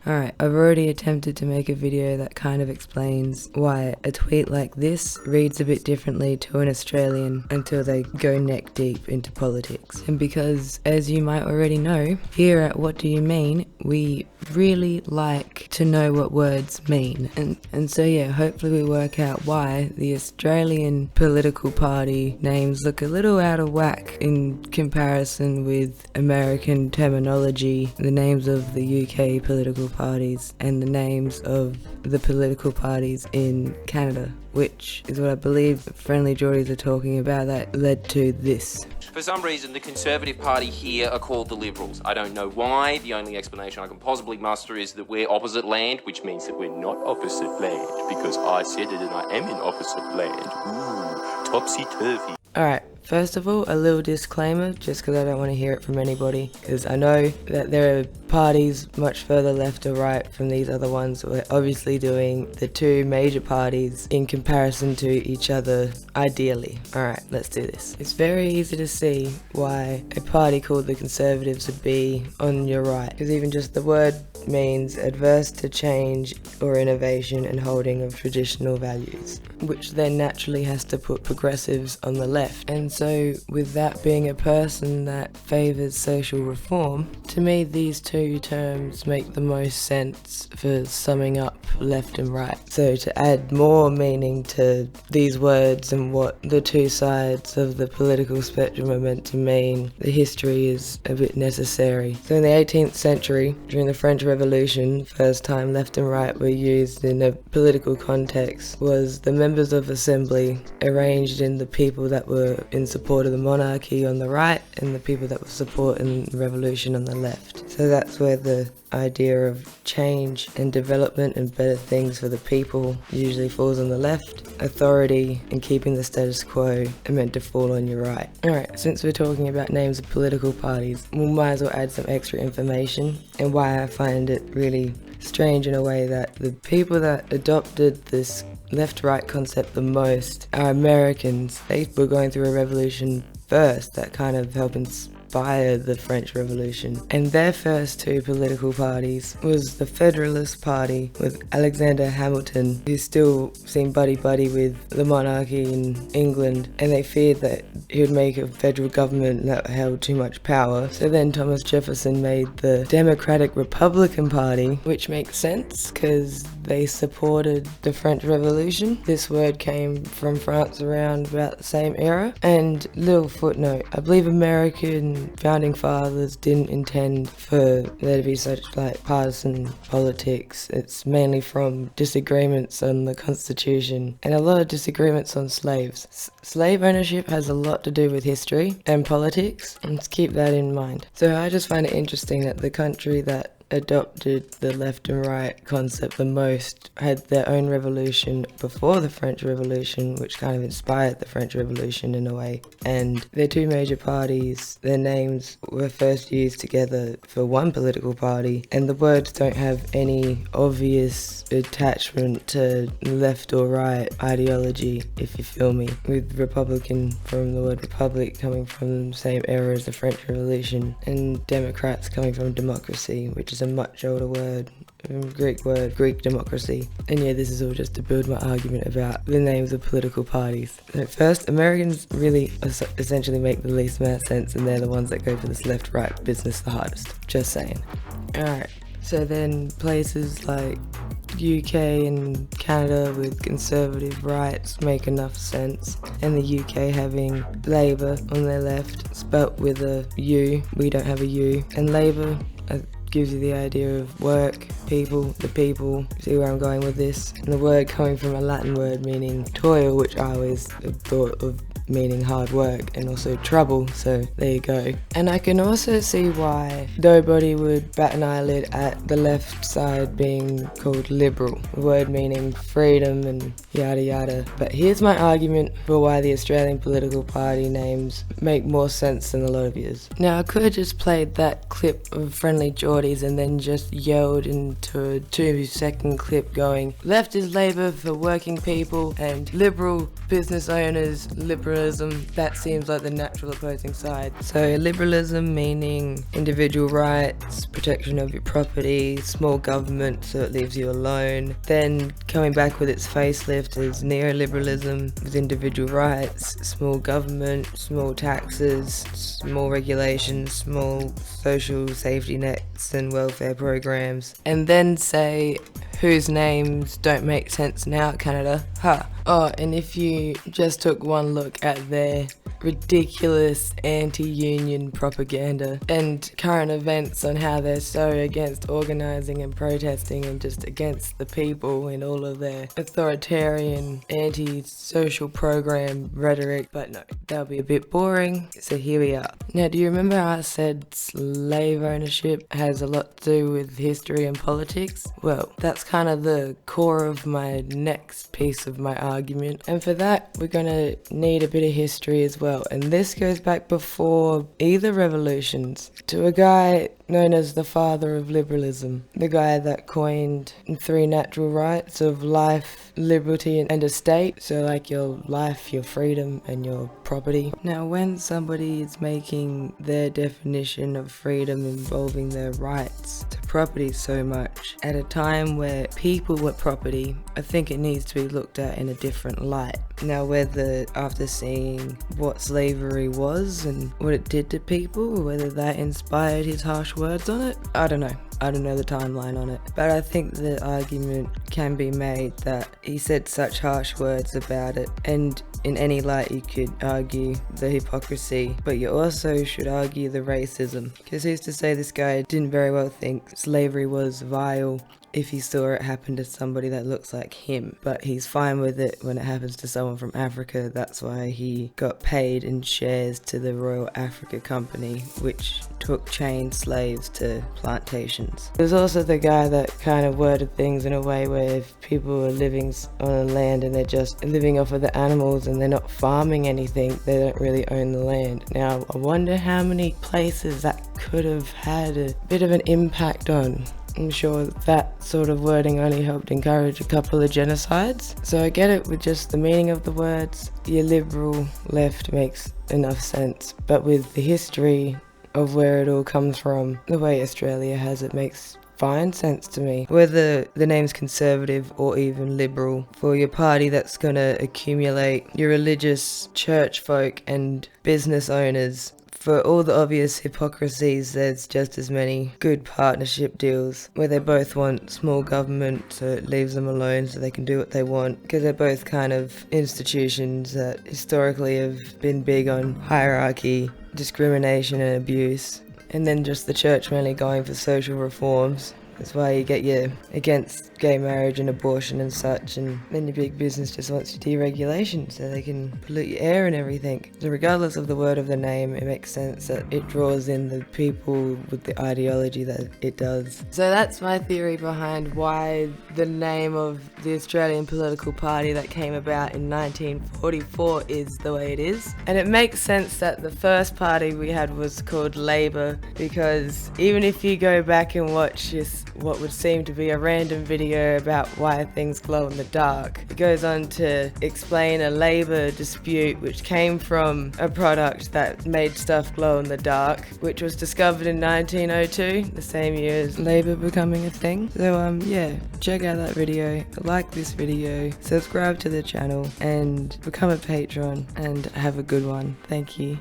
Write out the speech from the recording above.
Alright, I've already attempted to make a video that kind of explains why a tweet like this reads a bit differently to an Australian until they go neck deep into politics. And because, as you might already know, here at What Do You Mean, we really like to know what words mean. And so yeah, hopefully we work out why the Australian political party names look a little out of whack in comparison with American terminology, the names of the UK political parties and the names of the political parties in Canada, which is what I believe Friendly Geordies are talking about that led to this. For some reason, the Conservative Party here are called the Liberals. I don't know why. The only explanation I can possibly muster is that we're opposite land, which means that we're not opposite land, because I said it and I am in opposite land. Ooh, topsy-turvy. Alright, first of all, a little disclaimer, just because I don't want to hear it from anybody, because I know that there are parties much further left or right from these other ones. We're obviously doing the two major parties in comparison to each other, ideally. Alright, let's do this. It's very easy to see why a party called the Conservatives would be on your right, because even just the word means adverse to change or innovation and holding of traditional values, which then naturally has to put progressives on the left. And so with that being a person that favours social reform, to me these two terms make the most sense for summing up left and right. So to add more meaning to these words and what the two sides of the political spectrum are meant to mean, the history is a bit necessary. So in the 18th century, during the French Revolution, first time left and right were used in a political context was the members of assembly arranged in the people that were in support of the monarchy on the right and the people that were supporting the revolution on the left. So that's where the idea of change and development and better things for the people usually falls on the left. Authority and keeping the status quo are meant to fall on your right. Alright, since we're talking about names of political parties, we might as well add some extra information and why I find it really strange in a way that the people that adopted this left-right concept the most are Americans. They were going through a revolution first that kind of helped inspire the French Revolution. And their first two political parties was the Federalist Party with Alexander Hamilton, who still seemed buddy-buddy with the monarchy in England, and they feared that he would make a federal government that held too much power. So then Thomas Jefferson made the Democratic Republican Party, which makes sense because they supported the French Revolution. This word came from France around about the same era. And little footnote, I believe American founding fathers didn't intend for there to be such partisan politics. It's mainly from disagreements on the Constitution and a lot of disagreements on slaves. Slave ownership has a lot to do with history and politics, and let's keep that in mind. So I just find it interesting that the country that adopted the left and right concept the most had their own revolution before the French Revolution, which kind of inspired the French Revolution in a way. And their two major parties, their names were first used together for one political party, and the words don't have any obvious attachment to left or right ideology, if you feel me. With Republican from the word republic coming from the same era as the French Revolution, and Democrats coming from democracy, which is a much older word, Greek democracy. And yeah, this is all just to build my argument about the names of political parties. So first, Americans really essentially make the least amount of sense, and they're the ones that go for this left-right business the hardest. Just saying. Alright, so then places like UK and Canada with conservative rights make enough sense, and the UK having Labour on their left, spelt with a U. We don't have a U. And Labour gives you the idea of work, people, the people. See where I'm going with this? And the word coming from a Latin word meaning toil, which I always thought of meaning hard work, and also trouble, so there you go. And I can also see why nobody would bat an eyelid at the left side being called liberal, the word meaning freedom and yada yada. But here's my argument for why the Australian political party names make more sense than a lot of yours. Now, I could have just played that clip of Friendly Geordies and then just yelled into a 2-second clip going, left is Labour for working people and liberal business owners, liberal liberalism, that seems like the natural opposing side. So liberalism meaning individual rights, protection of your property, small government so it leaves you alone. Then coming back with its facelift is neoliberalism with individual rights, small government, small taxes, small regulations, small social safety nets and welfare programs. And then say whose names don't make sense now, Canada. Oh, and if you just took one look at their ridiculous anti-union propaganda and current events on how they're so against organising and protesting and just against the people and all of their authoritarian anti-social program rhetoric. But no, that'll be a bit boring, so here we are. Now, do you remember how I said slave ownership has a lot to do with history and politics? Well, that's kind of the core of my next piece of my argument, and for that we're gonna need a bit of history as well. And this goes back before either revolutions to a guy known as the father of liberalism, the guy that coined 3 natural rights of life, liberty and estate. So like your life, your freedom and your property. Now when somebody is making their definition of freedom involving their rights to property so much at a time where people were property, I think it needs to be looked at in a different light. Now whether after seeing what slavery was and what it did to people, whether that inspired his harsh words on it, I don't know. I don't know the timeline on it, but I think the argument can be made that he said such harsh words about it, and in any light you could argue the hypocrisy, but you also should argue the racism, because who's to say this guy didn't very well think slavery was vile if he saw it happen to somebody that looks like him, but he's fine with it when it happens to someone from Africa. That's why he got paid in shares to the Royal Africa Company, which took chained slaves to plantations. There's also the guy that kind of worded things in a way where if people are living on a land and they're just living off of the animals and they're not farming anything, they don't really own the land. Now I wonder how many places that could have had a bit of an impact on. I'm sure that sort of wording only helped encourage a couple of genocides. So I get it with just the meaning of the words. Your liberal left makes enough sense, but with the history of where it all comes from, the way Australia has it makes fine sense to me. Whether the name's conservative or even liberal, for your party that's gonna accumulate your religious church folk and business owners, for all the obvious hypocrisies, there's just as many good partnership deals where they both want small government so it leaves them alone so they can do what they want, because they're both kind of institutions that historically have been big on hierarchy, discrimination and abuse, and then just the church mainly going for social reforms. That's why you get your against gay marriage and abortion and such, and then your big business just wants your deregulation so they can pollute your air and everything. So regardless of the word of the name, it makes sense that it draws in the people with the ideology that it does. So that's my theory behind why the name of the Australian political party that came about in 1944 is the way it is. And it makes sense that the first party we had was called Labor, because even if you go back and watch this, what would seem to be a random video about why things glow in the dark, it goes on to explain a labour dispute which came from a product that made stuff glow in the dark, which was discovered in 1902, the same year as labour becoming a thing. So yeah, check out that video, like this video, subscribe to the channel and become a patron, and have a good one. Thank you.